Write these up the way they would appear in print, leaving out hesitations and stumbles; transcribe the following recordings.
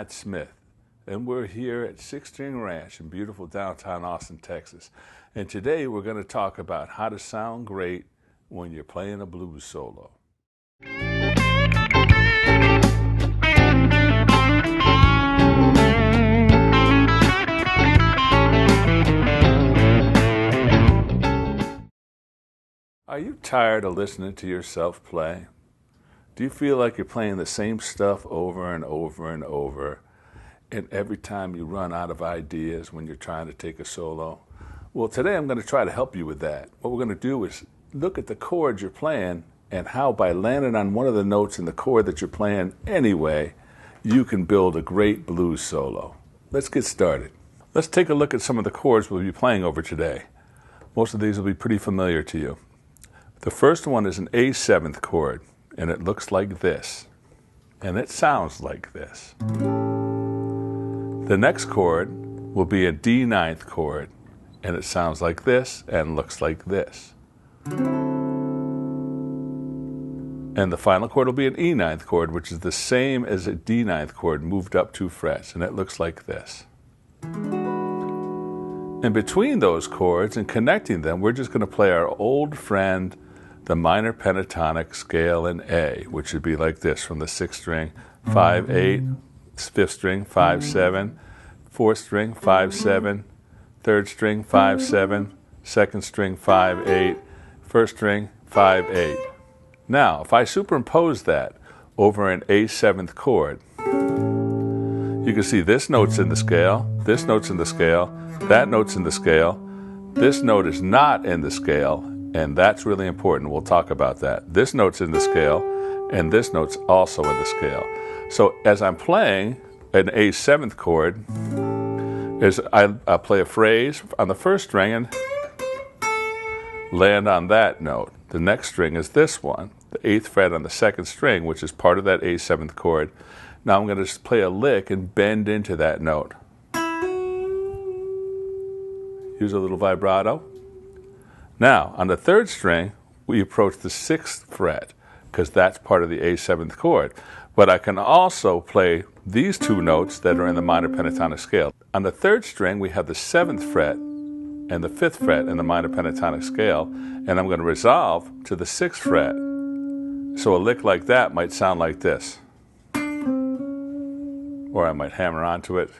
Matt Smith, and we're here at Six String Ranch in beautiful downtown Austin, Texas. And today we're going to talk about how to sound great when you're playing a blues solo. Are you tired of listening to yourself play? Do you feel like you're playing the same stuff over and over and over, and every time you run out of ideas when you're trying to take a solo? Well, today I'm going to try to help you with that. What we're going to do is look at the chords you're playing and how by landing on one of the notes in the chord that you're playing anyway, you can build a great blues solo. Let's get started. Let's take a look at some of the chords we'll be playing over today. Most of these will be pretty familiar to you. The first one is an A7th chord, and it looks like this, and it sounds like this. The next chord will be a D9th chord, and it sounds like this and looks like this. And the final chord will be an E9th chord, which is the same as a D9th chord moved up 2 frets, and it looks like this. And between those chords and connecting them, we're just going to play our old friend, the minor pentatonic scale in A, which would be like this from the 6th string, 5-8, 5th string, 5-7, 4th string, 5-7, 3rd string, 5-7, 2nd string, 5-8, 1st string, 5-8. Now, if I superimpose that over an A7th chord, you can see this note's in the scale, this note's in the scale, that note's in the scale, this note is not in the scale, and that's really important. We'll talk about that. This note's in the scale, and this note's also in the scale. So as I'm playing an A7th chord, I play a phrase on the 1st string and land on that note. The next string is this one, the 8th fret on the 2nd string, which is part of that A7th chord. Now I'm going to just play a lick and bend into that note. Use a little vibrato. Now, on the 3rd string, we approach the 6th fret, because that's part of the A7th chord. But I can also play these 2 notes that are in the minor pentatonic scale. On the 3rd string, we have the 7th fret and the 5th fret in the minor pentatonic scale, and I'm going to resolve to the 6th fret. So a lick like that might sound like this. Or I might hammer onto it.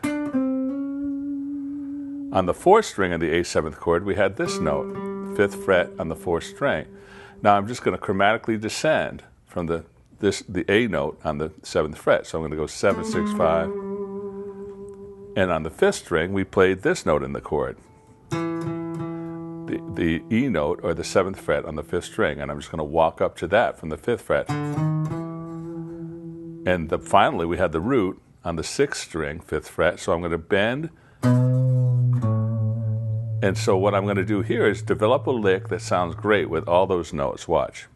On the 4th string of the A7th chord, we had this note, 5th fret on the 4th string. Now I'm just going to chromatically descend from the A note on the 7th fret. So I'm going to go 7, 6, 5. And on the 5th string, we played this note in the chord, the E note or the 7th fret on the 5th string. And I'm just going to walk up to that from the 5th fret. And finally, we had the root on the 6th string, 5th fret. So I'm going to bend. And so what I'm going to do here is develop a lick that sounds great with all those notes. Watch.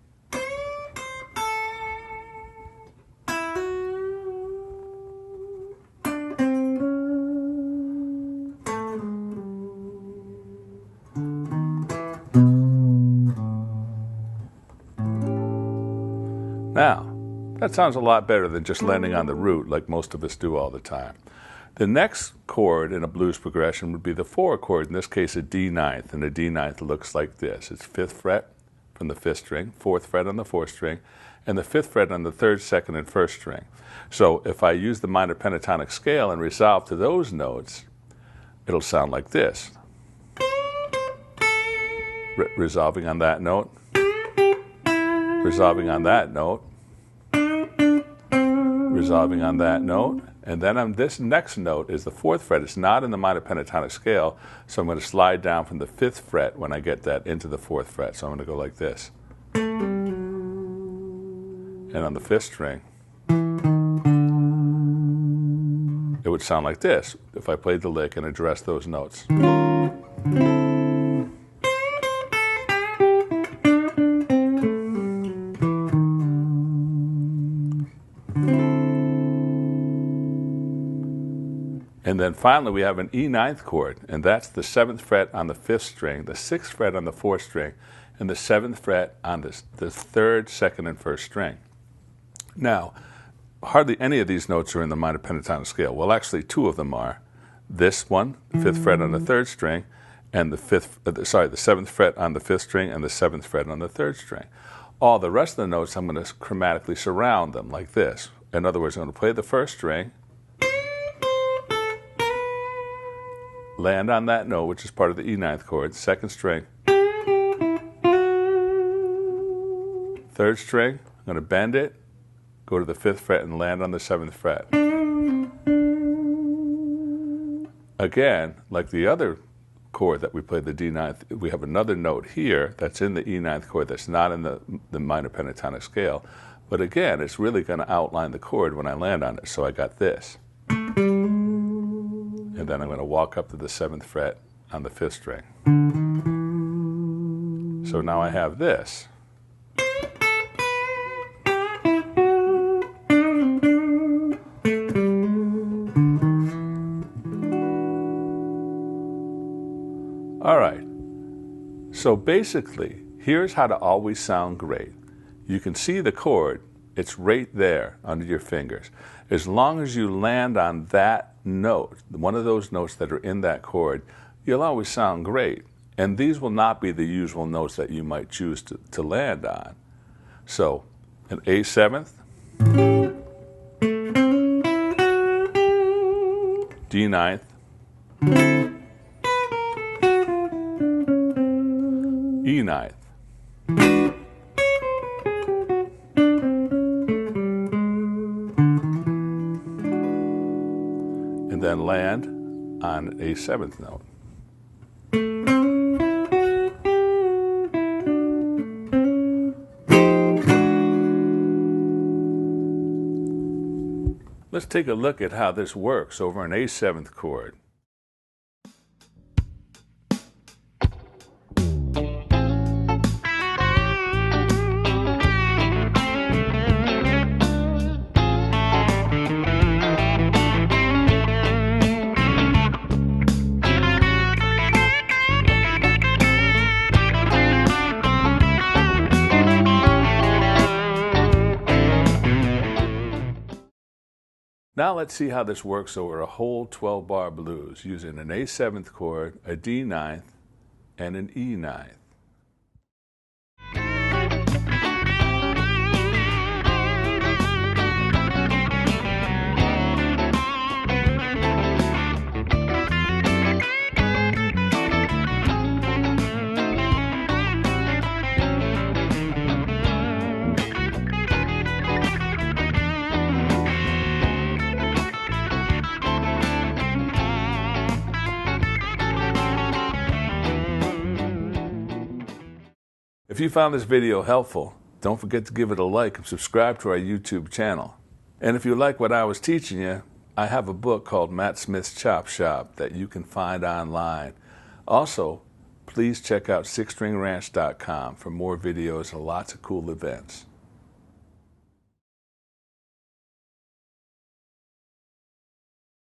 Now, that sounds a lot better than just landing on the root like most of us do all the time. The next chord in a blues progression would be the 4 chord, in this case a D9th, and a D9th looks like this. It's 5th fret from the 5th string, 4th fret on the 4th string, and the 5th fret on the 3rd, 2nd, and 1st string. So if I use the minor pentatonic scale and resolve to those notes, it'll sound like this. Resolving on that note, resolving on that note, resolving on that note, and then on this next note is the 4th fret. It's not in the minor pentatonic scale, so I'm going to slide down from the 5th fret when I get that into the 4th fret. So I'm going to go like this. And on the 5th string, it would sound like this if I played the lick and addressed those notes. And then finally we have an E9th chord, and that's the 7th fret on the 5th string, the 6th fret on the 4th string, and the 7th fret on the 3rd, 2nd, and 1st string. Now, hardly any of these notes are in the minor pentatonic scale. Well, actually, two of them are. This one, the 5th fret on the 3rd string, and the 7th fret on the 5th string, and the 7th fret on the 3rd string. All the rest of the notes, I'm going to chromatically surround them like this. In other words, I'm going to play the 1st string, land on that note, which is part of the E9th chord, 2nd string, 3rd string, I'm going to bend it, go to the 5th fret and land on the 7th fret. Again, like the other chord that we played, the D9th, we have another note here that's in the E9th chord that's not in the minor pentatonic scale. But again, it's really going to outline the chord when I land on it. So I got this. And then I'm going to walk up to the 7th fret on the 5th string. So now I have this. All right, so basically, here's how to always sound great. You can see the chord, it's right there under your fingers. As long as you land on that note, one of those notes that are in that chord, you'll always sound great. And these will not be the usual notes that you might choose to land on. So, an A7th, D9th, E9th, and then land on a 7th note. Let's take a look at how this works over an A7th chord. Now let's see how this works over a whole 12-bar blues using an A7th chord, a D9th, and an E9th. If you found this video helpful, don't forget to give it a like and subscribe to our YouTube channel. And if you like what I was teaching you, I have a book called Matt Smith's Chop Shop that you can find online. Also, please check out sixstringranch.com for more videos and lots of cool events.